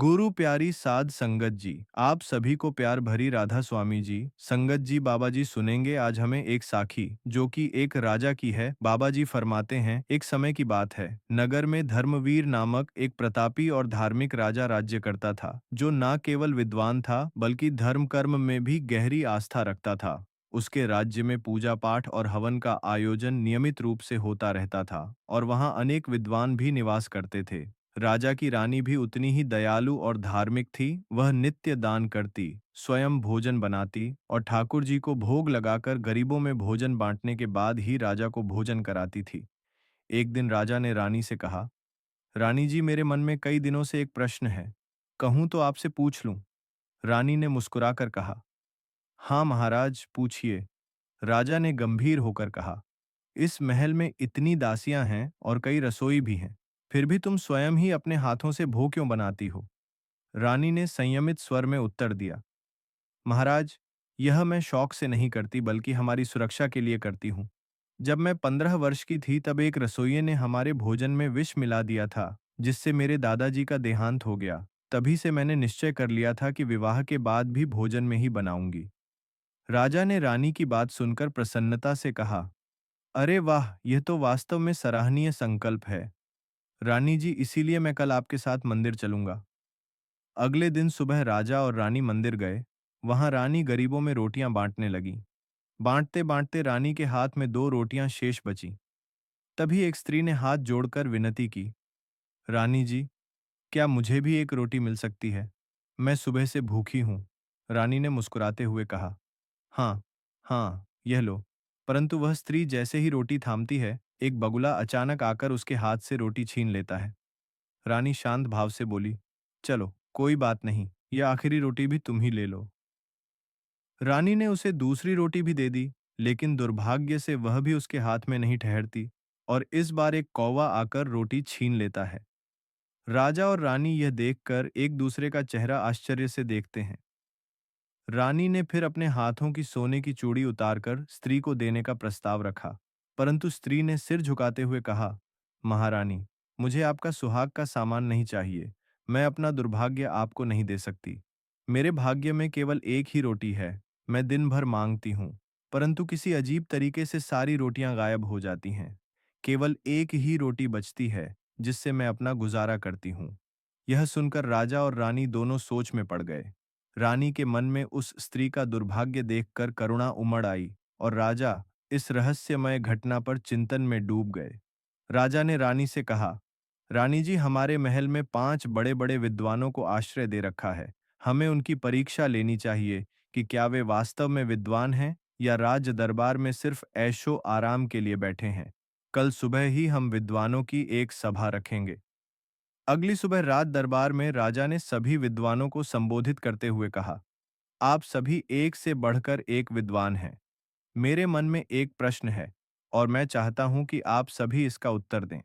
गुरु प्यारी साध संगत जी, आप सभी को प्यार भरी राधा स्वामी जी, संगत जी बाबा जी सुनेंगे आज हमें एक साखी जो कि एक राजा की है। बाबा जी फरमाते हैं, एक समय की बात है, नगर में धर्मवीर नामक एक प्रतापी और धार्मिक राजा राज्य करता था, जो न केवल विद्वान था बल्कि धर्म कर्म में भी गहरी आस्था रखता था। उसके राज्य में पूजा पाठ और हवन का आयोजन नियमित रूप से होता रहता था और वहां अनेक विद्वान भी निवास करते थे। राजा की रानी भी उतनी ही दयालु और धार्मिक थी। वह नित्य दान करती, स्वयं भोजन बनाती और ठाकुर जी को भोग लगाकर गरीबों में भोजन बांटने के बाद ही राजा को भोजन कराती थी। एक दिन राजा ने रानी से कहा, रानी जी, मेरे मन में कई दिनों से एक प्रश्न है, कहूं तो आपसे पूछ लूं। रानी ने मुस्कुराकर कहा, हाँ महाराज, पूछिए। राजा ने गंभीर होकर कहा, इस महल में इतनी दासियां हैं और कई रसोई भी हैं, फिर भी तुम स्वयं ही अपने हाथों से भोग क्यों बनाती हो? रानी ने संयमित स्वर में उत्तर दिया, महाराज, यह मैं शौक से नहीं करती बल्कि हमारी सुरक्षा के लिए करती हूँ। जब मैं 15 वर्ष की थी तब एक रसोइये ने हमारे भोजन में विष मिला दिया था, जिससे मेरे दादाजी का देहांत हो गया। तभी से मैंने निश्चय कर लिया था कि विवाह के बाद भी भोजन में ही बनाऊंगी। राजा ने रानी की बात सुनकर प्रसन्नता से कहा, अरे वाह, यह तो वास्तव में सराहनीय संकल्प है। रानी जी, इसीलिए मैं कल आपके साथ मंदिर चलूंगा। अगले दिन सुबह राजा और रानी मंदिर गए। वहां रानी गरीबों में रोटियां बांटने लगी। बांटते बांटते रानी के हाथ में 2 रोटियां शेष बची। तभी एक स्त्री ने हाथ जोड़कर विनती की, रानी जी, क्या मुझे भी एक रोटी मिल सकती है? मैं सुबह से भूखी हूं। रानी ने मुस्कुराते हुए कहा, हाँ, हाँ, यह लो। परंतु वह स्त्री जैसे ही रोटी थामती है, एक बगुला अचानक आकर उसके हाथ से रोटी छीन लेता है। रानी शांत भाव से बोली, चलो, कोई बात नहीं, यह आखिरी रोटी भी तुम ही ले लो। रानी ने उसे दूसरी रोटी भी दे दी, लेकिन दुर्भाग्य से वह भी उसके हाथ में नहीं ठहरती और इस बार एक कौवा आकर रोटी छीन लेता है। राजा और रानी यह देखकर एक दूसरे का चेहरा आश्चर्य से देखते हैं। रानी ने फिर अपने हाथों की सोने की चूड़ी उतारकर स्त्री को देने का प्रस्ताव रखा, परंतु स्त्री ने सिर झुकाते हुए कहा, महारानी, मुझे आपका सुहाग का सामान नहीं चाहिए। मैं अपना दुर्भाग्य आपको नहीं दे सकती। मेरे भाग्य में केवल एक ही रोटी है। मैं दिन भर मांगती हूँ, परंतु किसी अजीब तरीके से सारी रोटियां गायब हो जाती हैं। केवल एक ही रोटी बचती है, जिससे मैं अपना गुजारा करती हूँ। यह सुनकर राजा और रानी दोनों सोच में पड़ गए। रानी के मन में उस स्त्री का दुर्भाग्य देखकर करुणा उमड़ आई और राजा इस रहस्यमय घटना पर चिंतन में डूब गए। राजा ने रानी से कहा, रानी जी, हमारे महल में 5 बड़े-बड़े विद्वानों को आश्रय दे रखा है। हमें उनकी परीक्षा लेनी चाहिए कि क्या वे वास्तव में विद्वान हैं या राज दरबार में सिर्फ ऐशो आराम के लिए बैठे हैं। कल सुबह ही हम विद्वानों की एक सभा रखेंगे। अगली सुबह रात दरबार में राजा ने सभी विद्वानों को संबोधित करते हुए कहा, आप सभी एक से बढ़कर एक विद्वान हैं। मेरे मन में एक प्रश्न है और मैं चाहता हूं कि आप सभी इसका उत्तर दें।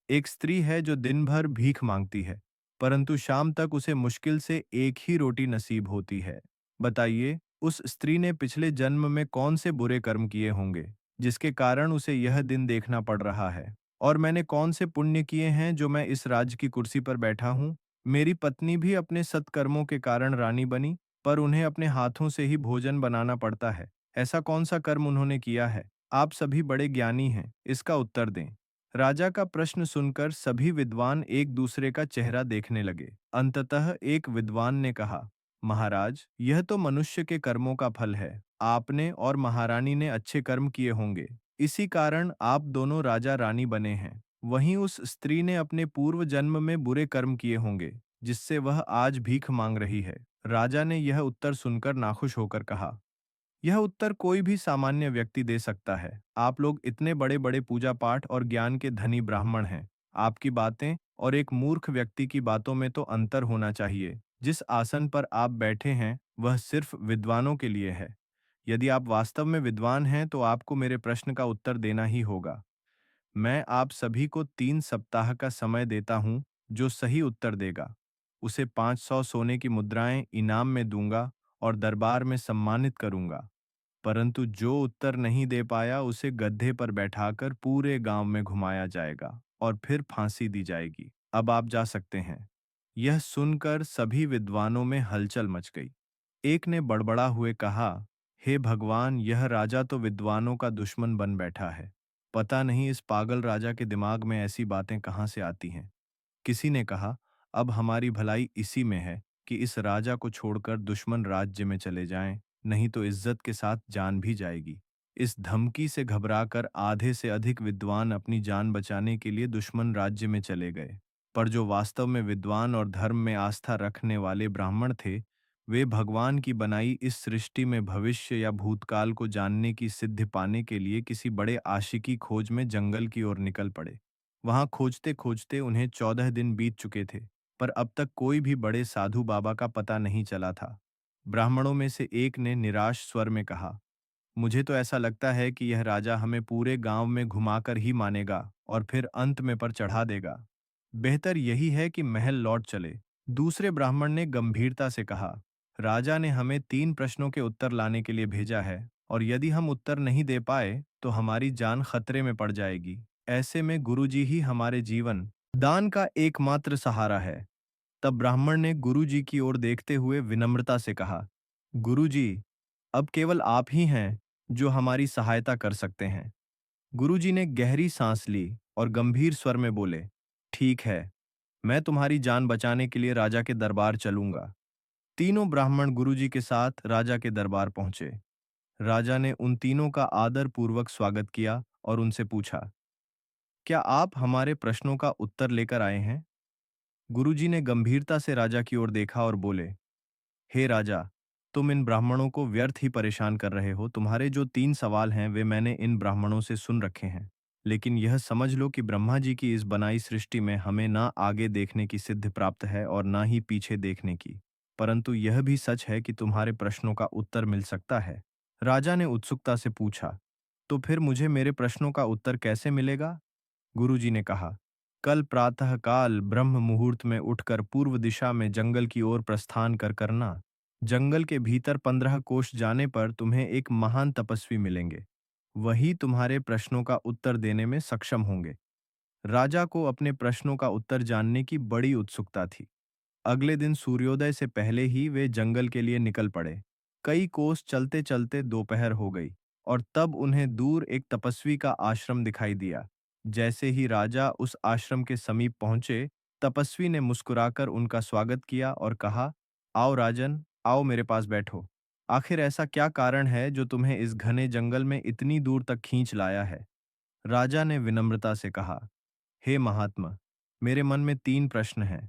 एक स्त्री है जो दिन भर भीख मांगती है, परंतु शाम तक उसे मुश्किल से एक ही रोटी नसीब होती है। बताइए, उस स्त्री ने पिछले जन्म में कौन से बुरे कर्म किए होंगे, जिसके कारण उसे यह दिन देखना पड़ रहा है? और मैंने कौन से पुण्य किए हैं जो मैं इस राज्य की कुर्सी पर बैठा हूँ? मेरी पत्नी भी अपने सत्कर्मों के कारण रानी बनी, पर उन्हें अपने हाथों से ही भोजन बनाना पड़ता है। ऐसा कौन सा कर्म उन्होंने किया है? आप सभी बड़े ज्ञानी हैं, इसका उत्तर दें। राजा का प्रश्न सुनकर सभी विद्वान एक दूसरे का चेहरा देखने लगे। अंततः एक विद्वान ने कहा, महाराज, यह तो मनुष्य के कर्मों का फल है। आपने और महारानी ने अच्छे कर्म किए होंगे, इसी कारण आप दोनों राजा रानी बने हैं। वहीं उस स्त्री ने अपने पूर्व जन्म में बुरे कर्म किए होंगे, जिससे वह आज भीख मांग रही है। राजा ने यह उत्तर सुनकर नाखुश होकर कहा, यह उत्तर कोई भी सामान्य व्यक्ति दे सकता है। आप लोग इतने बड़े बड़े पूजा पाठ और ज्ञान के धनी ब्राह्मण हैं। आपकी बातें और एक मूर्ख व्यक्ति की बातों में तो अंतर होना चाहिए। जिस आसन पर आप बैठे हैं वह सिर्फ विद्वानों के लिए है। यदि आप वास्तव में विद्वान हैं तो आपको मेरे प्रश्न का उत्तर देना ही होगा। मैं आप सभी को 3 सप्ताह का समय देता हूं। जो सही उत्तर देगा उसे 500 सोने की मुद्राएं इनाम में दूंगा और दरबार में सम्मानित करूंगा। परंतु जो उत्तर नहीं दे पाया उसे गड्ढे पर बैठाकर पूरे गांव में घुमाया जाएगा और फिर फांसी दी जाएगी। अब आप जा सकते हैं। यह सुनकर सभी विद्वानों में हलचल मच गई। एक ने बड़बड़ा हुए कहा, हे भगवान, यह राजा तो विद्वानों का दुश्मन बन बैठा है। पता नहीं इस पागल राजा के दिमाग में ऐसी बातें कहाँ से आती हैं। किसी ने कहा, अब हमारी भलाई इसी में है कि इस राजा को छोड़कर दुश्मन राज्य में चले जाएं, नहीं तो इज्जत के साथ जान भी जाएगी। इस धमकी से घबराकर आधे से अधिक विद्वान अपनी जान बचाने के लिए दुश्मन राज्य में चले गए। पर जो वास्तव में विद्वान और धर्म में आस्था रखने वाले ब्राह्मण थे, वे भगवान की बनाई इस सृष्टि में भविष्य या भूतकाल को जानने की सिद्धि पाने के लिए किसी बड़े आशिकी खोज में जंगल की ओर निकल पड़े। वहां खोजते खोजते उन्हें 14 दिन बीत चुके थे, पर अब तक कोई भी बड़े साधु बाबा का पता नहीं चला था। ब्राह्मणों में से एक ने निराश स्वर में कहा, मुझे तो ऐसा लगता है कि यह राजा हमें पूरे गांव में घुमाकर ही मानेगा और फिर अंत में पर चढ़ा देगा। बेहतर यही है कि महल लौट चले। दूसरे ब्राह्मण ने गंभीरता से कहा, राजा ने हमें 3 प्रश्नों के उत्तर लाने के लिए भेजा है, और यदि हम उत्तर नहीं दे पाए तो हमारी जान खतरे में पड़ जाएगी। ऐसे में गुरुजी ही हमारे जीवन दान का एकमात्र सहारा है। तब ब्राह्मण ने गुरुजी की ओर देखते हुए विनम्रता से कहा, गुरुजी, अब केवल आप ही हैं जो हमारी सहायता कर सकते हैं। गुरुजी ने गहरी सांस ली और गंभीर स्वर में बोले, ठीक है, मैं तुम्हारी जान बचाने के लिए राजा के दरबार चलूंगा। तीनों ब्राह्मण गुरुजी के साथ राजा के दरबार पहुंचे। राजा ने उन तीनों का आदर पूर्वक स्वागत किया और उनसे पूछा, क्या आप हमारे प्रश्नों का उत्तर लेकर आए हैं? गुरुजी ने गंभीरता से राजा की ओर देखा और बोले, हे राजा, तुम इन ब्राह्मणों को व्यर्थ ही परेशान कर रहे हो। तुम्हारे जो 3 सवाल हैं वे मैंने इन ब्राह्मणों से सुन रखे हैं। लेकिन यह समझ लो कि ब्रह्मा जी की इस बनाई सृष्टि में हमें ना आगे देखने की सिद्धि प्राप्त है और ना ही पीछे देखने की। परंतु यह भी सच है कि तुम्हारे प्रश्नों का उत्तर मिल सकता है। राजा ने उत्सुकता से पूछा, तो फिर मुझे मेरे प्रश्नों का उत्तर कैसे मिलेगा? गुरुजी ने कहा, कल प्रातःकाल ब्रह्म मुहूर्त में उठकर पूर्व दिशा में जंगल की ओर प्रस्थान कर करना। जंगल के भीतर 15 कोष जाने पर तुम्हें एक महान तपस्वी मिलेंगे। वही तुम्हारे प्रश्नों का उत्तर देने में सक्षम होंगे। राजा को अपने प्रश्नों का उत्तर जानने की बड़ी उत्सुकता थी। अगले दिन सूर्योदय से पहले ही वे जंगल के लिए निकल पड़े। कई कोस चलते चलते दोपहर हो गई और तब उन्हें दूर एक तपस्वी का आश्रम दिखाई दिया। जैसे ही राजा उस आश्रम के समीप पहुंचे, तपस्वी ने मुस्कुराकर उनका स्वागत किया और कहा, आओ राजन, आओ मेरे पास बैठो। आखिर ऐसा क्या कारण है जो तुम्हें इस घने जंगल में इतनी दूर तक खींच लाया है? राजा ने विनम्रता से कहा, हे महात्मा, मेरे मन में 3 प्रश्न हैं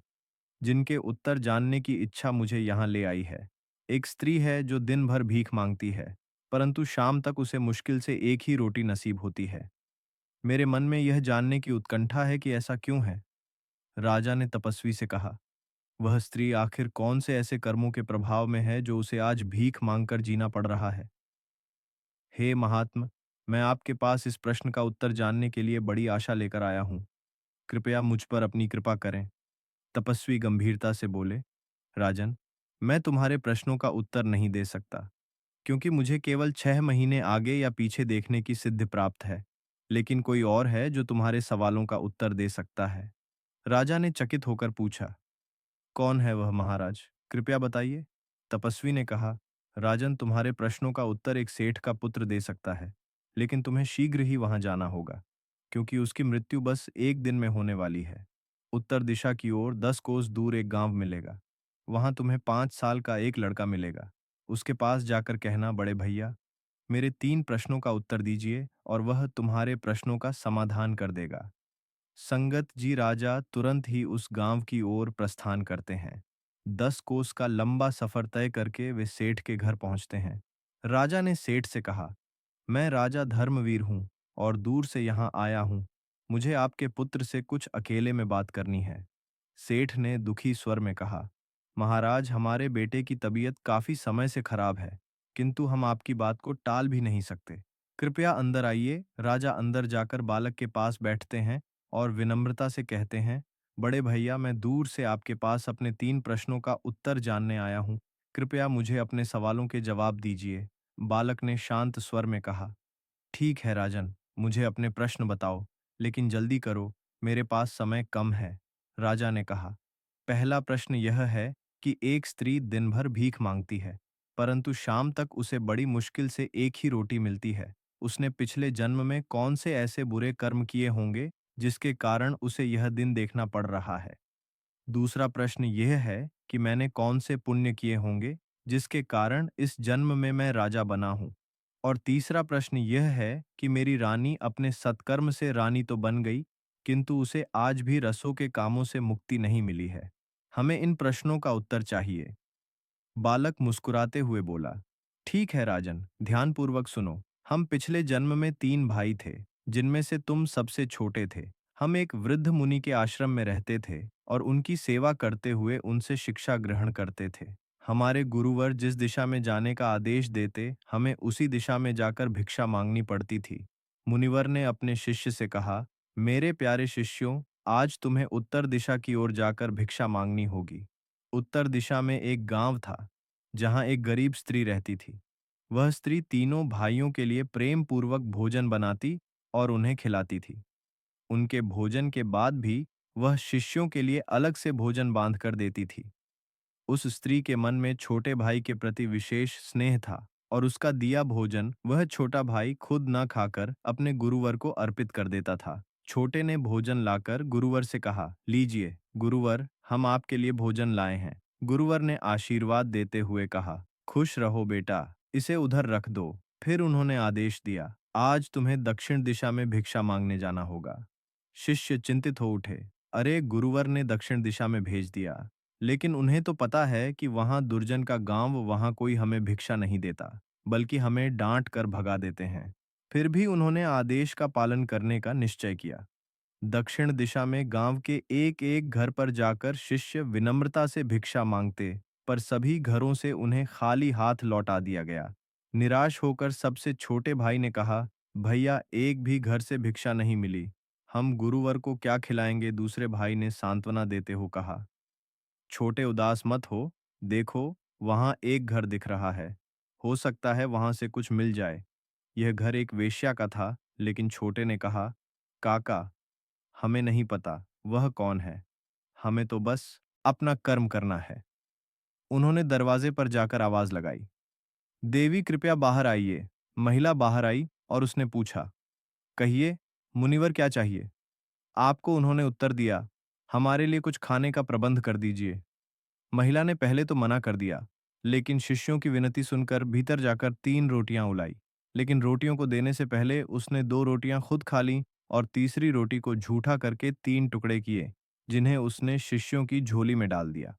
जिनके उत्तर जानने की इच्छा मुझे यहाँ ले आई है। एक स्त्री है जो दिन भर भीख मांगती है, परंतु शाम तक उसे मुश्किल से एक ही रोटी नसीब होती है। मेरे मन में यह जानने की उत्कंठा है कि ऐसा क्यों है। राजा ने तपस्वी से कहा, वह स्त्री आखिर कौन से ऐसे कर्मों के प्रभाव में है जो उसे आज भीख मांगकर जीना पड़ रहा है? हे महात्म, मैं आपके पास इस प्रश्न का उत्तर जानने के लिए बड़ी आशा लेकर आया हूँ। कृपया मुझ पर अपनी कृपा करें। तपस्वी गंभीरता से बोले, राजन, मैं तुम्हारे प्रश्नों का उत्तर नहीं दे सकता, क्योंकि मुझे केवल 6 महीने आगे या पीछे देखने की सिद्धि प्राप्त है। लेकिन कोई और है जो तुम्हारे सवालों का उत्तर दे सकता है। राजा ने चकित होकर पूछा, कौन है वह महाराज? कृपया बताइए। तपस्वी ने कहा, राजन, तुम्हारे प्रश्नों का उत्तर एक सेठ का पुत्र दे सकता है, लेकिन तुम्हें शीघ्र ही वहां जाना होगा, क्योंकि उसकी मृत्यु बस एक दिन में होने वाली है। उत्तर दिशा की ओर 10 कोस दूर एक गांव मिलेगा। वहां तुम्हें 5 साल का एक लड़का मिलेगा। उसके पास जाकर कहना, बड़े भैया, मेरे 3 प्रश्नों का उत्तर दीजिए और वह तुम्हारे प्रश्नों का समाधान कर देगा। संगत जी, राजा तुरंत ही उस गांव की ओर प्रस्थान करते हैं। 10 कोस का लंबा सफर तय करके वे सेठ के घर पहुंचते हैं। राजा ने सेठ से कहा, मैं राजा धर्मवीर हूँ और दूर से यहाँ आया हूँ। मुझे आपके पुत्र से कुछ अकेले में बात करनी है। सेठ ने दुखी स्वर में कहा, महाराज, हमारे बेटे की तबीयत काफी समय से खराब है, किंतु हम आपकी बात को टाल भी नहीं सकते। कृपया अंदर आइए। राजा अंदर जाकर बालक के पास बैठते हैं और विनम्रता से कहते हैं, बड़े भैया, मैं दूर से आपके पास अपने 3 प्रश्नों का उत्तर जानने आया हूँ। कृपया मुझे अपने सवालों के जवाब दीजिए। बालक ने शांत स्वर में कहा, ठीक है राजन, मुझे अपने प्रश्न बताओ, लेकिन जल्दी करो, मेरे पास समय कम है। राजा ने कहा, पहला प्रश्न यह है कि एक स्त्री दिन भर भीख मांगती है, परंतु शाम तक उसे बड़ी मुश्किल से एक ही रोटी मिलती है। उसने पिछले जन्म में कौन से ऐसे बुरे कर्म किए होंगे जिसके कारण उसे यह दिन देखना पड़ रहा है? दूसरा प्रश्न यह है कि मैंने कौन से पुण्य किए होंगे जिसके कारण इस जन्म में मैं राजा बना हूँ। और तीसरा प्रश्न यह है कि मेरी रानी अपने सत्कर्म से रानी तो बन गई, किंतु उसे आज भी रसों के कामों से मुक्ति नहीं मिली है। हमें इन प्रश्नों का उत्तर चाहिए। बालक मुस्कुराते हुए बोला, ठीक है राजन, ध्यानपूर्वक सुनो। हम पिछले जन्म में 3 भाई थे, जिनमें से तुम सबसे छोटे थे। हम एक वृद्ध मुनि के आश्रम में रहते थे और उनकी सेवा करते हुए उनसे शिक्षा ग्रहण करते थे। हमारे गुरुवर जिस दिशा में जाने का आदेश देते, हमें उसी दिशा में जाकर भिक्षा मांगनी पड़ती थी। मुनिवर ने अपने शिष्य से कहा, मेरे प्यारे शिष्यों, आज तुम्हें उत्तर दिशा की ओर जाकर भिक्षा मांगनी होगी। उत्तर दिशा में एक गांव था, जहां एक गरीब स्त्री रहती थी। वह स्त्री तीनों भाइयों के लिए प्रेम पूर्वक भोजन बनाती और उन्हें खिलाती थी। उनके भोजन के बाद भी वह शिष्यों के लिए अलग से भोजन बांध कर देती थी। उस स्त्री के मन में छोटे भाई के प्रति विशेष स्नेह था और उसका दिया भोजन वह छोटा भाई खुद न खाकर अपने गुरुवर को अर्पित कर देता था। छोटे ने भोजन लाकर गुरुवर से कहा, लीजिए गुरुवर, हम आपके लिए भोजन लाए हैं। गुरुवर ने आशीर्वाद देते हुए कहा, खुश रहो बेटा, इसे उधर रख दो। फिर उन्होंने आदेश दिया, आज तुम्हें दक्षिण दिशा में भिक्षा मांगने जाना होगा। शिष्य चिंतित हो उठे, अरे गुरुवर ने दक्षिण दिशा में भेज दिया, लेकिन उन्हें तो पता है कि वहां दुर्जन का गांव, वहां कोई हमें भिक्षा नहीं देता, बल्कि हमें डांट कर भगा देते हैं। फिर भी उन्होंने आदेश का पालन करने का निश्चय किया। दक्षिण दिशा में गांव के एक एक घर पर जाकर शिष्य विनम्रता से भिक्षा मांगते, पर सभी घरों से उन्हें खाली हाथ लौटा दिया गया। निराश होकर सबसे छोटे भाई ने कहा, भैया, एक भी घर से भिक्षा नहीं मिली, हम गुरुवर को क्या खिलाएंगे? दूसरे भाई ने सांत्वना देते हुए कहा, छोटे उदास मत हो, देखो वहां एक घर दिख रहा है, हो सकता है वहां से कुछ मिल जाए। यह घर एक वेश्या का था, लेकिन छोटे ने कहा, काका, हमें नहीं पता वह कौन है, हमें तो बस अपना कर्म करना है। उन्होंने दरवाजे पर जाकर आवाज लगाई, देवी कृपया बाहर आइए। महिला बाहर आई और उसने पूछा, कहिए मुनिवर, क्या चाहिए आपको? उन्होंने उत्तर दिया, हमारे लिए कुछ खाने का प्रबंध कर दीजिए। महिला ने पहले तो मना कर दिया, लेकिन शिष्यों की विनती सुनकर भीतर जाकर 3 रोटियां उलाई। लेकिन रोटियों को देने से पहले उसने 2 रोटियां खुद खा लीं और तीसरी रोटी को झूठा करके 3 टुकड़े किए, जिन्हें उसने शिष्यों की झोली में डाल दिया।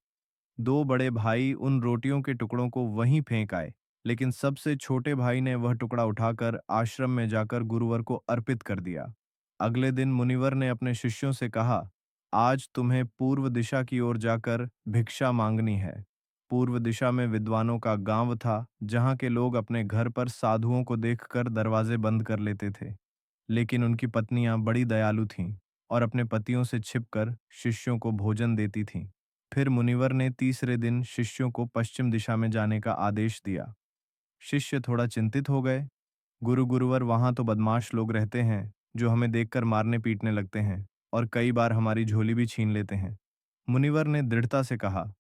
2 बड़े भाई उन रोटियों के टुकड़ों को वहीं फेंक आए, लेकिन सबसे छोटे भाई ने वह टुकड़ा उठाकर आश्रम में जाकर गुरुवर को अर्पित कर दिया। अगले दिन मुनिवर ने अपने शिष्यों से कहा, आज तुम्हें पूर्व दिशा की ओर जाकर भिक्षा मांगनी है। पूर्व दिशा में विद्वानों का गांव था, जहां के लोग अपने घर पर साधुओं को देखकर दरवाजे बंद कर लेते थे। लेकिन उनकी पत्नियां बड़ी दयालु थीं और अपने पतियों से छिपकर शिष्यों को भोजन देती थीं। फिर मुनिवर ने तीसरे दिन शिष्यों को पश्चिम दिशा में जाने का आदेश दिया। शिष्य थोड़ा चिंतित हो गए। गुरुवर, वहां तो बदमाश लोग रहते हैं जो हमें देखकर मारने पीटने लगते हैं और कई बार हमारी झोली भी छीन लेते हैं। मुनिवर ने दृढ़ता से कहा,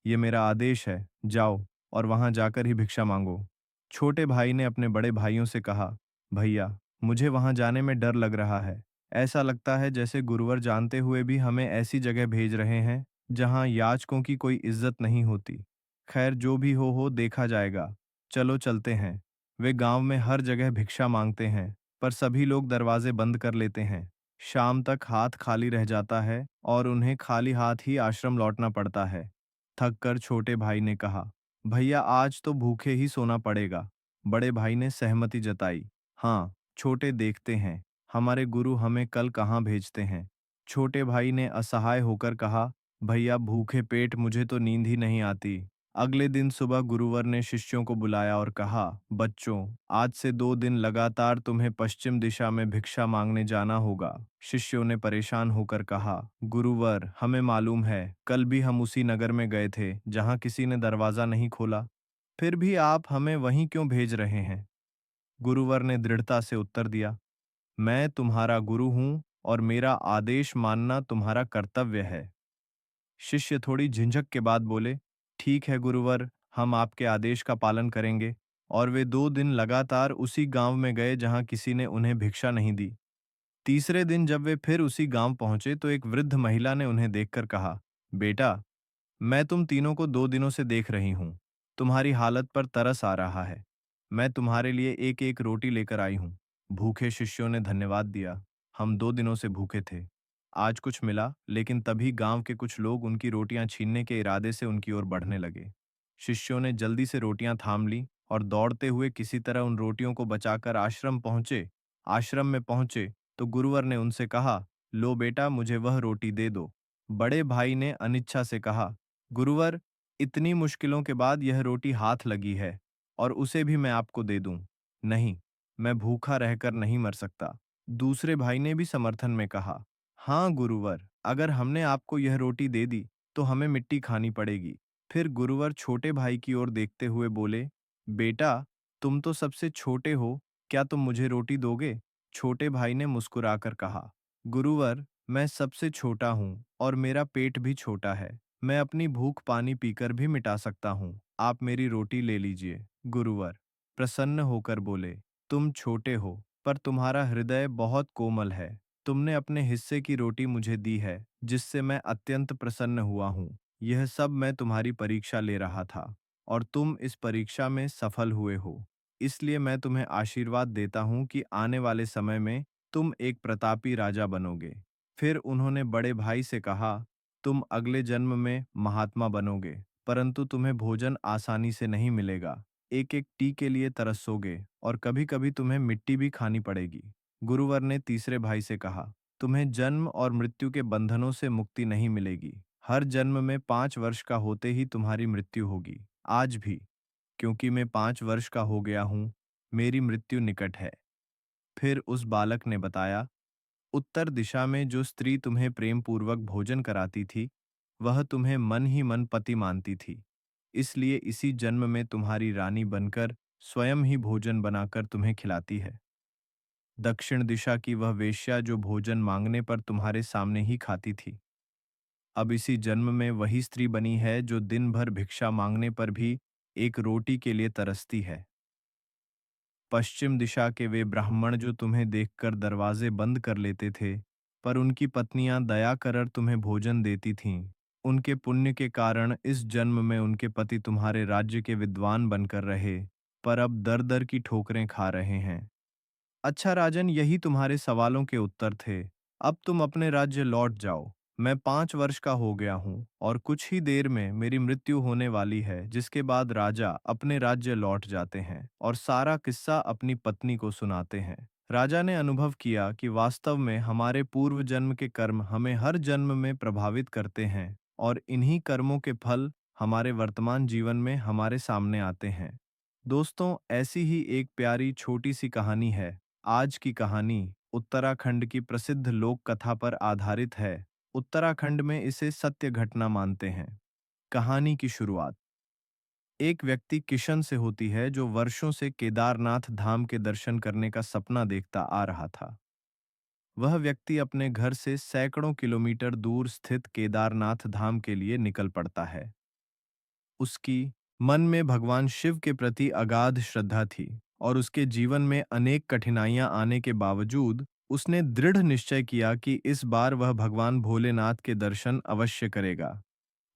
यह मेरा आदेश है, जाओ और वहां जाकर ही भिक्षा मांगो। छोटे भाई ने अपने बड़े भाइयों से कहा, भैया, मुझे वहां जाने में डर लग रहा है। ऐसा लगता है जैसे गुरुवर जानते हुए भी हमें ऐसी जगह भेज रहे हैं जहां याचकों की कोई इज्जत नहीं होती। खैर, जो भी हो देखा जाएगा। चलो चलते हैं। वे गांव में हर जगह भिक्षा मांगते हैं, पर सभी लोग दरवाजे बंद कर लेते हैं। शाम तक हाथ खाली रह जाता है और उन्हें खाली हाथ ही आश्रम लौटना पड़ता है। थक कर छोटे भाई ने कहा, भैया, आज तो भूखे ही सोना पड़ेगा। बड़े भाई ने सहमति जताई, हाँ छोटे, देखते हैं हमारे गुरु हमें कल कहाँ भेजते हैं। छोटे भाई ने असहाय होकर कहा, भैया, भूखे पेट मुझे तो नींद ही नहीं आती। अगले दिन सुबह गुरुवर ने शिष्यों को बुलाया और कहा, बच्चों, आज से 2 दिन लगातार तुम्हें पश्चिम दिशा में भिक्षा मांगने जाना होगा। शिष्यों ने परेशान होकर कहा, गुरुवर, हमें मालूम है, कल भी हम उसी नगर में गए थे जहां किसी ने दरवाजा नहीं खोला, फिर भी आप हमें वहीं क्यों भेज रहे हैं? गुरुवर ने दृढ़ता से उत्तर दिया, मैं तुम्हारा गुरु हूं और मेरा आदेश मानना तुम्हारा कर्तव्य है। शिष्य थोड़ी झिझक के बाद बोले, ठीक है गुरुवर, हम आपके आदेश का पालन करेंगे। और वे 2 दिन लगातार उसी गांव में गए जहां किसी ने उन्हें भिक्षा नहीं दी। तीसरे दिन जब वे फिर उसी गांव पहुंचे तो एक वृद्ध महिला ने उन्हें देखकर कहा, बेटा, मैं तुम तीनों को 2 दिनों से देख रही हूं। तुम्हारी हालत पर तरस आ रहा है। मैं तुम्हारे लिए एक एक रोटी लेकर आई हूं। भूखे शिष्यों ने धन्यवाद दिया। हम 2 दिनों से भूखे थे। आज कुछ मिला, लेकिन तभी गांव के कुछ लोग उनकी रोटियां छीनने के इरादे से उनकी ओर बढ़ने लगे। शिष्यों ने जल्दी से रोटियां थाम ली और दौड़ते हुए किसी तरह उन रोटियों को बचाकर आश्रम पहुंचे। आश्रम में पहुंचे तो गुरुवर ने उनसे कहा, लो बेटा, मुझे वह रोटी दे दो। बड़े भाई ने अनिच्छा से कहा, गुरुवर, इतनी मुश्किलों के बाद यह रोटी हाथ लगी है और उसे भी मैं आपको दे दूं। नहीं, मैं भूखा रहकर नहीं मर सकता। दूसरे भाई ने भी समर्थन में कहा, हाँ गुरुवर, अगर हमने आपको यह रोटी दे दी तो हमें मिट्टी खानी पड़ेगी। फिर गुरुवर छोटे भाई की ओर देखते हुए बोले, बेटा, तुम तो सबसे छोटे हो, क्या तुम मुझे रोटी दोगे? छोटे भाई ने मुस्कुराकर कहा, गुरुवर, मैं सबसे छोटा हूँ और मेरा पेट भी छोटा है। मैं अपनी भूख पानी पीकर भी मिटा सकता हूँ। आप मेरी रोटी ले लीजिए। गुरुवर प्रसन्न होकर बोले, तुम छोटे हो, पर तुम्हारा हृदय बहुत कोमल है। तुमने अपने हिस्से की रोटी मुझे दी है, जिससे मैं अत्यंत प्रसन्न हुआ हूँ। यह सब मैं तुम्हारी परीक्षा ले रहा था, और तुम इस परीक्षा में सफल हुए हो। इसलिए मैं तुम्हें आशीर्वाद देता हूँ कि आने वाले समय में तुम एक प्रतापी राजा बनोगे। फिर उन्होंने बड़े भाई से कहा, तुम अगले जन्म में महात्मा बनोगे, परंतु तुम्हें भोजन आसानी से नहीं मिलेगा। एक एक टी के लिए तरसोगे और कभी कभी तुम्हें मिट्टी भी खानी पड़ेगी। गुरुवर ने तीसरे भाई से कहा, तुम्हें जन्म और मृत्यु के बंधनों से मुक्ति नहीं मिलेगी। हर जन्म में 5 वर्ष का होते ही तुम्हारी मृत्यु होगी। आज भी, क्योंकि मैं 5 वर्ष का हो गया हूं, मेरी मृत्यु निकट है। फिर उस बालक ने बताया, उत्तर दिशा में जो स्त्री तुम्हें प्रेम पूर्वक भोजन कराती थी, वह तुम्हें मन ही मन पति मानती थी। इसलिए इसी जन्म में तुम्हारी रानी बनकर स्वयं ही भोजन बनाकर तुम्हें खिलाती है। दक्षिण दिशा की वह वेश्या जो भोजन मांगने पर तुम्हारे सामने ही खाती थी, अब इसी जन्म में वही स्त्री बनी है जो दिन भर भिक्षा मांगने पर भी एक रोटी के लिए तरसती है। पश्चिम दिशा के वे ब्राह्मण जो तुम्हें देखकर दरवाजे बंद कर लेते थे, पर उनकी पत्नियां दया कर तुम्हें भोजन देती थीं, उनके पुण्य के कारण इस जन्म में उनके पति तुम्हारे राज्य के विद्वान बनकर रहे, पर अब दर दर की ठोकरें खा रहे हैं। अच्छा राजन, यही तुम्हारे सवालों के उत्तर थे। अब तुम अपने राज्य लौट जाओ। मैं 5 वर्ष का हो गया हूँ और कुछ ही देर में मेरी मृत्यु होने वाली है, जिसके बाद राजा अपने राज्य लौट जाते हैं और सारा किस्सा अपनी पत्नी को सुनाते हैं। राजा ने अनुभव किया कि वास्तव में हमारे पूर्व जन्म के कर्म हमें हर जन्म में प्रभावित करते हैं और इन्हीं कर्मों के फल हमारे वर्तमान जीवन में हमारे सामने आते हैं। दोस्तों, ऐसी ही एक प्यारी छोटी सी कहानी है। आज की कहानी उत्तराखंड की प्रसिद्ध लोक कथा पर आधारित है। उत्तराखंड में इसे सत्य घटना मानते हैं। कहानी की शुरुआत एक व्यक्ति किशन से होती है जो वर्षों से केदारनाथ धाम के दर्शन करने का सपना देखता आ रहा था। वह व्यक्ति अपने घर से सैकड़ों किलोमीटर दूर स्थित केदारनाथ धाम के लिए निकल पड़ता है। उसकी मन में भगवान शिव के प्रति अगाध श्रद्धा थी और उसके जीवन में अनेक कठिनाइयां आने के बावजूद उसने दृढ़ निश्चय किया कि इस बार वह भगवान भोलेनाथ के दर्शन अवश्य करेगा।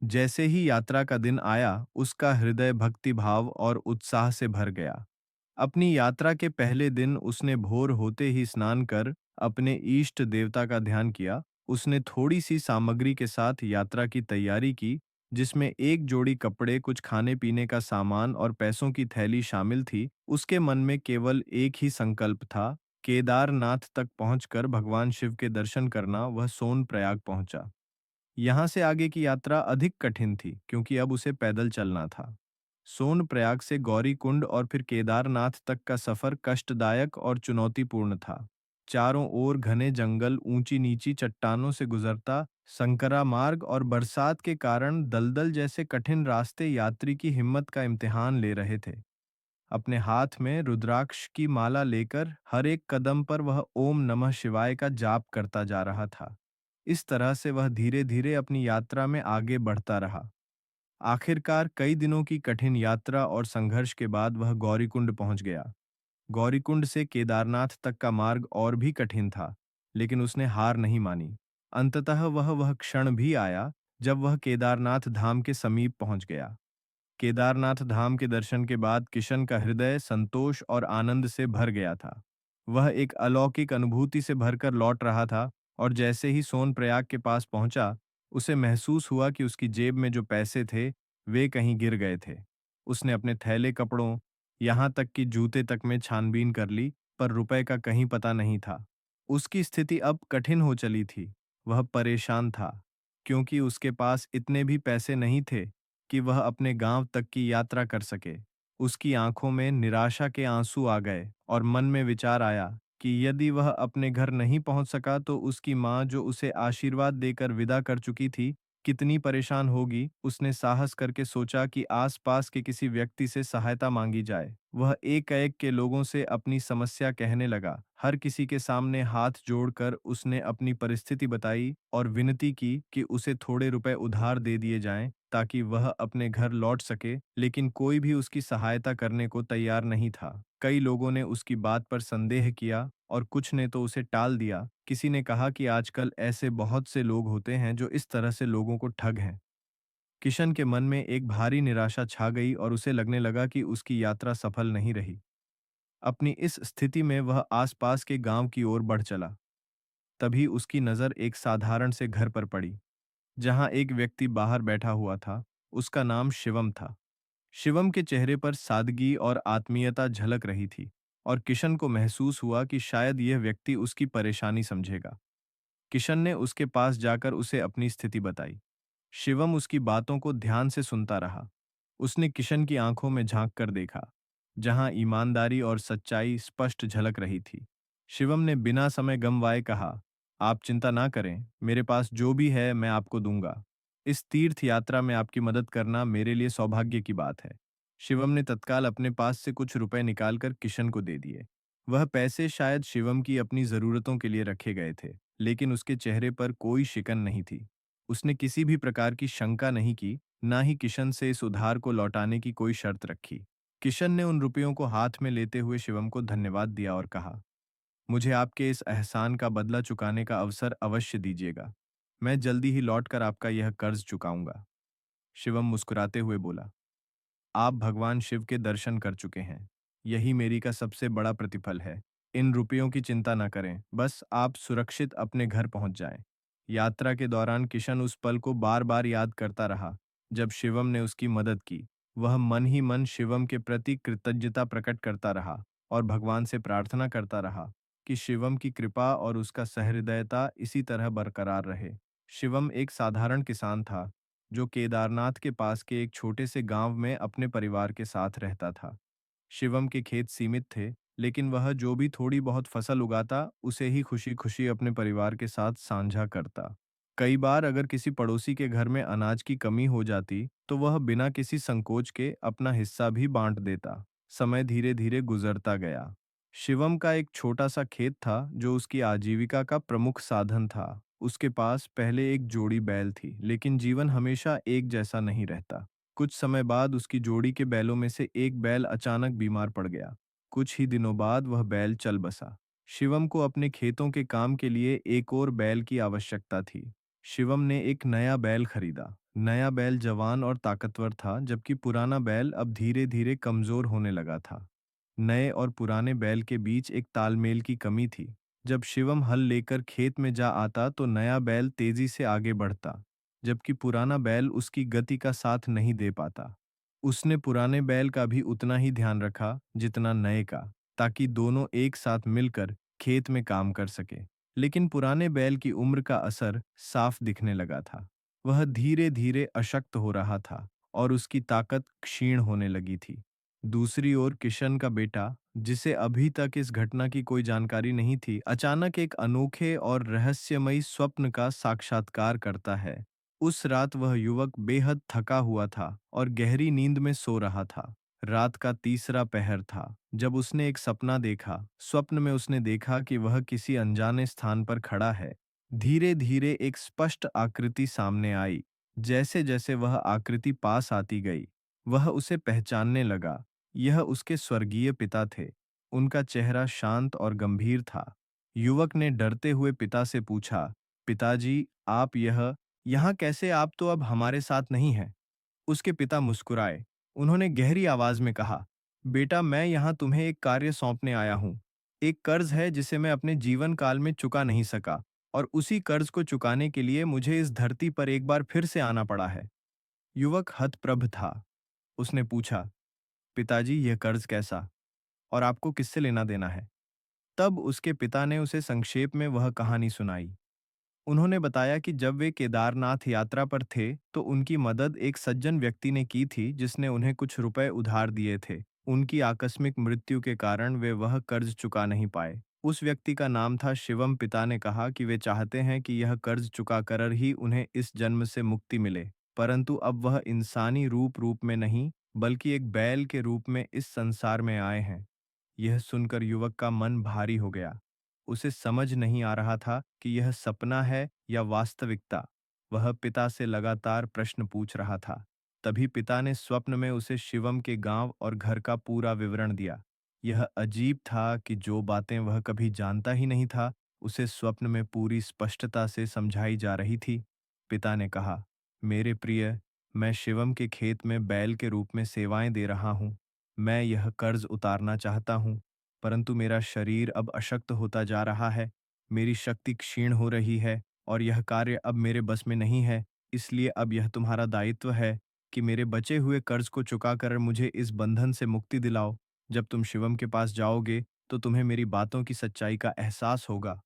जैसे ही यात्रा का दिन आया, उसका हृदय भक्ति भाव और उत्साह से भर गया। अपनी यात्रा के पहले दिन उसने भोर होते ही स्नान कर अपने इष्ट देवता का ध्यान किया। उसने थोड़ी सी सामग्री के साथ यात्रा की तैयारी की, जिसमें एक जोड़ी कपड़े, कुछ खाने पीने का सामान और पैसों की थैली शामिल थी। उसके मन में केवल एक ही संकल्प था, केदारनाथ तक पहुंचकर भगवान शिव के दर्शन करना। वह सोनप्रयाग पहुंचा। यहाँ से आगे की यात्रा अधिक कठिन थी, क्योंकि अब उसे पैदल चलना था। सोनप्रयाग से गौरीकुंड और फिर केदारनाथ तक का सफर कष्टदायक और चुनौतीपूर्ण था। चारों ओर घने जंगल, ऊंची नीची चट्टानों से गुजरता संकरा मार्ग और बरसात के कारण दलदल जैसे कठिन रास्ते यात्री की हिम्मत का इम्तिहान ले रहे थे। अपने हाथ में रुद्राक्ष की माला लेकर हर एक कदम पर वह ओम नमः शिवाय का जाप करता जा रहा था। इस तरह से वह धीरे धीरे अपनी यात्रा में आगे बढ़ता रहा। आखिरकार कई दिनों की कठिन यात्रा और संघर्ष के बाद वह गौरीकुंड पहुंच गया। गौरीकुंड से केदारनाथ तक का मार्ग और भी कठिन था, लेकिन उसने हार नहीं मानी। अंततः वह क्षण भी आया जब वह केदारनाथ धाम के समीप पहुंच गया। केदारनाथ धाम के दर्शन के बाद किशन का हृदय संतोष और आनंद से भर गया था। वह एक अलौकिक अनुभूति से भरकर लौट रहा था और जैसे ही सोनप्रयाग के पास पहुंचा, उसे महसूस हुआ कि उसकी जेब में जो पैसे थे, वे कहीं गिर गए थे। उसने अपने थैले कपड़ों, यहाँ तक कि जूते तक में छानबीन कर ली, पर रुपए का कहीं पता नहीं था। उसकी स्थिति अब कठिन हो चली थी। वह परेशान था, क्योंकि उसके पास इतने भी पैसे नहीं थे कि वह अपने गांव तक की यात्रा कर सके। उसकी आंखों में निराशा के आंसू आ गए और मन में विचार आया कि यदि वह अपने घर नहीं पहुंच सका तो उसकी माँ जो उसे आशीर्वाद देकर विदा कर चुकी थी, कितनी परेशान होगी। उसने साहस करके सोचा कि आसपास के किसी व्यक्ति से सहायता मांगी जाए। वह एक-एक के लोगों से अपनी समस्या कहने लगा। हर किसी के सामने हाथ जोड़कर उसने अपनी परिस्थिति बताई और विनती की कि उसे थोड़े रुपए उधार दे दिए जाएं ताकि वह अपने घर लौट सके, लेकिन कोई भी उसकी सहायता करने को तैयार नहीं था। कई लोगों ने उसकी बात पर संदेह किया और कुछ ने तो उसे टाल दिया। किसी ने कहा कि आजकल ऐसे बहुत से लोग होते हैं जो इस तरह से लोगों को ठग हैं। किशन के मन में एक भारी निराशा छा गई और उसे लगने लगा कि उसकी यात्रा सफल नहीं रही। अपनी इस स्थिति में वह आसपास के गांव की ओर बढ़ चला। तभी उसकी नज़र एक साधारण से घर पर पड़ी, जहां एक व्यक्ति बाहर बैठा हुआ था। उसका नाम शिवम था। शिवम के चेहरे पर सादगी और आत्मीयता झलक रही थी और किशन को महसूस हुआ कि शायद यह व्यक्ति उसकी परेशानी समझेगा। किशन ने उसके पास जाकर उसे अपनी स्थिति बताई। शिवम उसकी बातों को ध्यान से सुनता रहा। उसने किशन की आंखों में झांक कर देखा, जहां ईमानदारी और सच्चाई स्पष्ट झलक रही थी। शिवम ने बिना समय गंवाए कहा, आप चिंता ना करें, मेरे पास जो भी है मैं आपको दूंगा। इस तीर्थ यात्रा में आपकी मदद करना मेरे लिए सौभाग्य की बात है। शिवम ने तत्काल अपने पास से कुछ रुपए निकालकर किशन को दे दिए। वह पैसे शायद शिवम की अपनी जरूरतों के लिए रखे गए थे, लेकिन उसके चेहरे पर कोई शिकन नहीं थी। उसने किसी भी प्रकार की शंका नहीं की, ना ही किशन से इस उधार को लौटाने की कोई शर्त रखी। किशन ने उन रुपयों को हाथ में लेते हुए शिवम को धन्यवाद दिया और कहा, मुझे आपके इस एहसान का बदला चुकाने का अवसर अवश्य दीजिएगा। मैं जल्दी ही लौटकर आपका यह कर्ज चुकाऊंगा। शिवम मुस्कुराते हुए बोला, आप भगवान शिव के दर्शन कर चुके हैं। यही मेरी का सबसे बड़ा प्रतिफल है। इन रुपयों की चिंता न करें, बस आप सुरक्षित अपने घर पहुंच जाएं। यात्रा के दौरान किशन उस पल को बार बार याद करता रहा, जब शिवम ने उसकी मदद की। वह मन ही मन शिवम के प्रति कृतज्ञता प्रकट करता रहा और भगवान से प्रार्थना करता रहा कि शिवम की कृपा और उसका सहृदयता इसी तरह बरकरार रहे। शिवम एक साधारण किसान था, जो केदारनाथ के पास के एक छोटे से गांव में अपने परिवार के साथ रहता था। शिवम के खेत सीमित थे, लेकिन वह जो भी थोड़ी बहुत फसल उगाता, उसे ही खुशी-खुशी अपने परिवार के साथ साझा करता। कई बार अगर किसी पड़ोसी के घर में अनाज की कमी हो जाती, तो वह बिना किसी संकोच के अपना हिस्सा भी बांट देता। समय धीरे-धीरे गुजरता गया। शिवम का एक छोटा-सा खेत था, जो उसकी आजीविका का प्रमुख साधन था। उसके पास पहले एक जोड़ी बैल थी, लेकिन जीवन हमेशा एक जैसा नहीं रहता। कुछ समय बाद उसकी जोड़ी के बैलों में से एक बैल अचानक बीमार पड़ गया। कुछ ही दिनों बाद वह बैल चल बसा। शिवम को अपने खेतों के काम के लिए एक और बैल की आवश्यकता थी। शिवम ने एक नया बैल खरीदा। नया बैल जवान और ताकतवर था, जबकि पुराना बैल अब धीरे-धीरे कमजोर होने लगा था। नए और पुराने बैल के बीच एक तालमेल की कमी थी। जब शिवम हल लेकर खेत में जा आता तो नया बैल तेजी से आगे बढ़ता, जबकि पुराना बैल उसकी गति का साथ नहीं दे पाता। उसने पुराने बैल का भी उतना ही ध्यान रखा जितना नए का, ताकि दोनों एक साथ मिलकर खेत में काम कर सके। लेकिन पुराने बैल की उम्र का असर साफ दिखने लगा था। वह धीरे-धीरे अशक्त हो रहा था और उसकी ताकत क्षीण होने लगी थी। दूसरी ओर किशन का बेटा, जिसे अभी तक इस घटना की कोई जानकारी नहीं थी, अचानक एक अनोखे और रहस्यमयी स्वप्न का साक्षात्कार करता है। उस रात वह युवक बेहद थका हुआ था और गहरी नींद में सो रहा था। रात का तीसरा पहर था, जब उसने एक सपना देखा। स्वप्न में उसने देखा कि वह किसी अनजाने स्थान पर खड़ा है, धीरे धीरे एक स्पष्ट आकृति सामने आई। जैसे जैसे वह आकृति पास आती गई, वह उसे पहचानने लगा। यह उसके स्वर्गीय पिता थे। उनका चेहरा शांत और गंभीर था। युवक ने डरते हुए पिता से पूछा, पिताजी, आप यहाँ कैसे? आप तो अब हमारे साथ नहीं हैं। उसके पिता मुस्कुराए। उन्होंने गहरी आवाज में कहा, बेटा, मैं यहाँ तुम्हें एक कार्य सौंपने आया हूँ। एक कर्ज है जिसे मैं अपने जीवन काल में चुका नहीं सका, और उसी कर्ज को चुकाने के लिए मुझे इस धरती पर एक बार फिर से आना पड़ा है। युवक हतप्रभ था। उसने पूछा, पिताजी, यह कर्ज कैसा? और आपको किससे लेना देना है? तब उसके पिता ने उसे संक्षेप में वह कहानी सुनाई। उन्होंने बताया कि जब वे केदारनाथ यात्रा पर थे तो उनकी मदद एक सज्जन व्यक्ति ने की थी जिसने उन्हें कुछ रुपए उधार दिए थे। उनकी आकस्मिक मृत्यु के कारण वे वह कर्ज चुका नहीं पाए। उस व्यक्ति का नाम था शिवम। पिता ने कहा कि वे चाहते हैं कि यह कर्ज चुका कर ही उन्हें इस जन्म से मुक्ति मिले, परंतु अब वह इंसानी रूप में नहीं, बल्कि एक बैल के रूप में इस संसार में आए हैं। यह सुनकर युवक का मन भारी हो गया। उसे समझ नहीं आ रहा था कि यह सपना है या वास्तविकता। वह पिता से लगातार प्रश्न पूछ रहा था। तभी पिता ने स्वप्न में उसे शिवम के गांव और घर का पूरा विवरण दिया। यह अजीब था कि जो बातें वह कभी जानता ही नहीं था, उसे स्वप्न में पूरी स्पष्टता से समझाई जा रही थी। पिता ने कहा, मेरे प्रिय, मैं शिवम के खेत में बैल के रूप में सेवाएं दे रहा हूँ। मैं यह कर्ज उतारना चाहता हूँ, परंतु मेरा शरीर अब अशक्त होता जा रहा है, मेरी शक्ति क्षीण हो रही है और यह कार्य अब मेरे बस में नहीं है। इसलिए अब यह तुम्हारा दायित्व है कि मेरे बचे हुए कर्ज को चुकाकर मुझे इस बंधन से मुक्ति दिलाओ। जब तुम शिवम के पास जाओगे तो तुम्हें मेरी बातों की सच्चाई का एहसास होगा।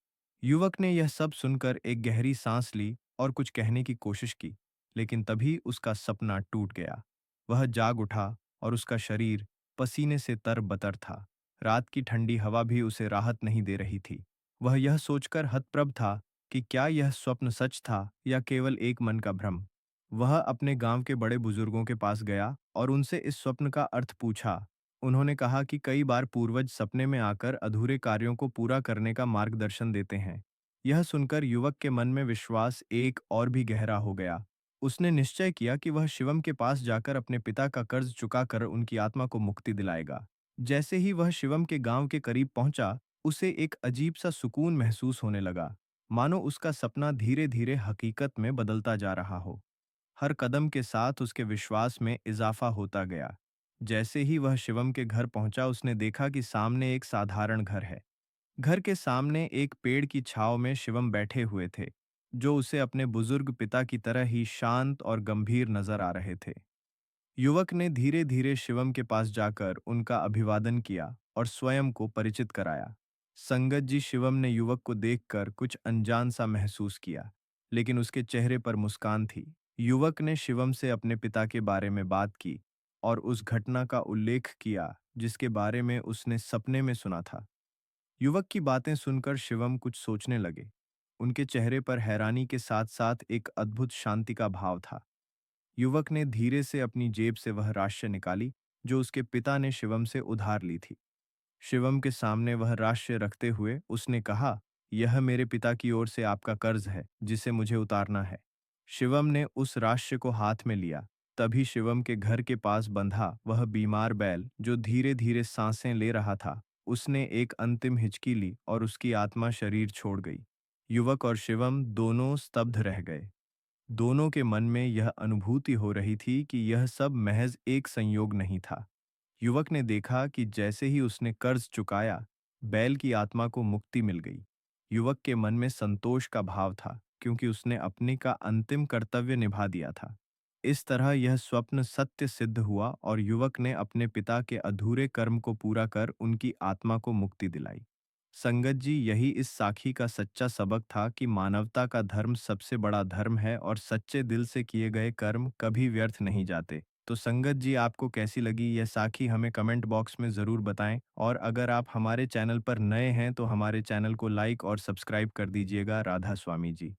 युवक ने यह सब सुनकर एक गहरी सांस ली और कुछ कहने की कोशिश की, लेकिन तभी उसका सपना टूट गया। वह जाग उठा और उसका शरीर पसीने से तरबतर था। रात की ठंडी हवा भी उसे राहत नहीं दे रही थी। वह यह सोचकर हतप्रभ था कि क्या यह स्वप्न सच था या केवल एक मन का भ्रम। वह अपने गांव के बड़े बुजुर्गों के पास गया और उनसे इस स्वप्न का अर्थ पूछा। उन्होंने कहा कि कई बार पूर्वज सपने में आकर अधूरे कार्यों को पूरा करने का मार्गदर्शन देते हैं। यह सुनकर युवक के मन में विश्वास एक और भी गहरा हो गया। उसने निश्चय किया कि वह शिवम के पास जाकर अपने पिता का कर्ज चुकाकर उनकी आत्मा को मुक्ति दिलाएगा। जैसे ही वह शिवम के गांव के करीब पहुंचा, उसे एक अजीब सा सुकून महसूस होने लगा, मानो उसका सपना धीरे धीरे हकीकत में बदलता जा रहा हो। हर कदम के साथ उसके विश्वास में इजाफा होता गया। जैसे ही वह शिवम के घर पहुंचा, उसने देखा कि सामने एक साधारण घर है। घर के सामने एक पेड़ की छांव में शिवम बैठे हुए थे, जो उसे अपने बुजुर्ग पिता की तरह ही शांत और गंभीर नजर आ रहे थे। युवक ने धीरे धीरे शिवम के पास जाकर उनका अभिवादन किया और स्वयं को परिचित कराया। संगत जी, शिवम ने युवक को देखकर कुछ अनजान सा महसूस किया, लेकिन उसके चेहरे पर मुस्कान थी। युवक ने शिवम से अपने पिता के बारे में बात की और उस घटना का उल्लेख किया जिसके बारे में उसने सपने में सुना था। युवक की बातें सुनकर शिवम कुछ सोचने लगे। उनके चेहरे पर हैरानी के साथ साथ एक अद्भुत शांति का भाव था। युवक ने धीरे से अपनी जेब से वह राशि निकाली जो उसके पिता ने शिवम से उधार ली थी। शिवम के सामने वह राशि रखते हुए उसने कहा, यह मेरे पिता की ओर से आपका कर्ज है जिसे मुझे उतारना है। शिवम ने उस राशि को हाथ में लिया। तभी शिवम के घर के पास बंधा वह बीमार बैल जो धीरे धीरे सांसें ले रहा था, उसने एक अंतिम हिचकी ली और उसकी आत्मा शरीर छोड़ गई। युवक और शिवम दोनों स्तब्ध रह गए। दोनों के मन में यह अनुभूति हो रही थी कि यह सब महज एक संयोग नहीं था। युवक ने देखा कि जैसे ही उसने कर्ज चुकाया, बैल की आत्मा को मुक्ति मिल गई। युवक के मन में संतोष का भाव था क्योंकि उसने अपने का अंतिम कर्तव्य निभा दिया था। इस तरह यह स्वप्न सत्य सिद्ध हुआ और युवक ने अपने पिता के अधूरे कर्म को पूरा कर उनकी आत्मा को मुक्ति दिलाई। संगत जी, यही इस साखी का सच्चा सबक था कि मानवता का धर्म सबसे बड़ा धर्म है और सच्चे दिल से किए गए कर्म कभी व्यर्थ नहीं जाते। तो संगत जी, आपको कैसी लगी यह साखी हमें कमेंट बॉक्स में ज़रूर बताएं, और अगर आप हमारे चैनल पर नए हैं तो हमारे चैनल को लाइक और सब्सक्राइब कर दीजिएगा। राधा स्वामी जी।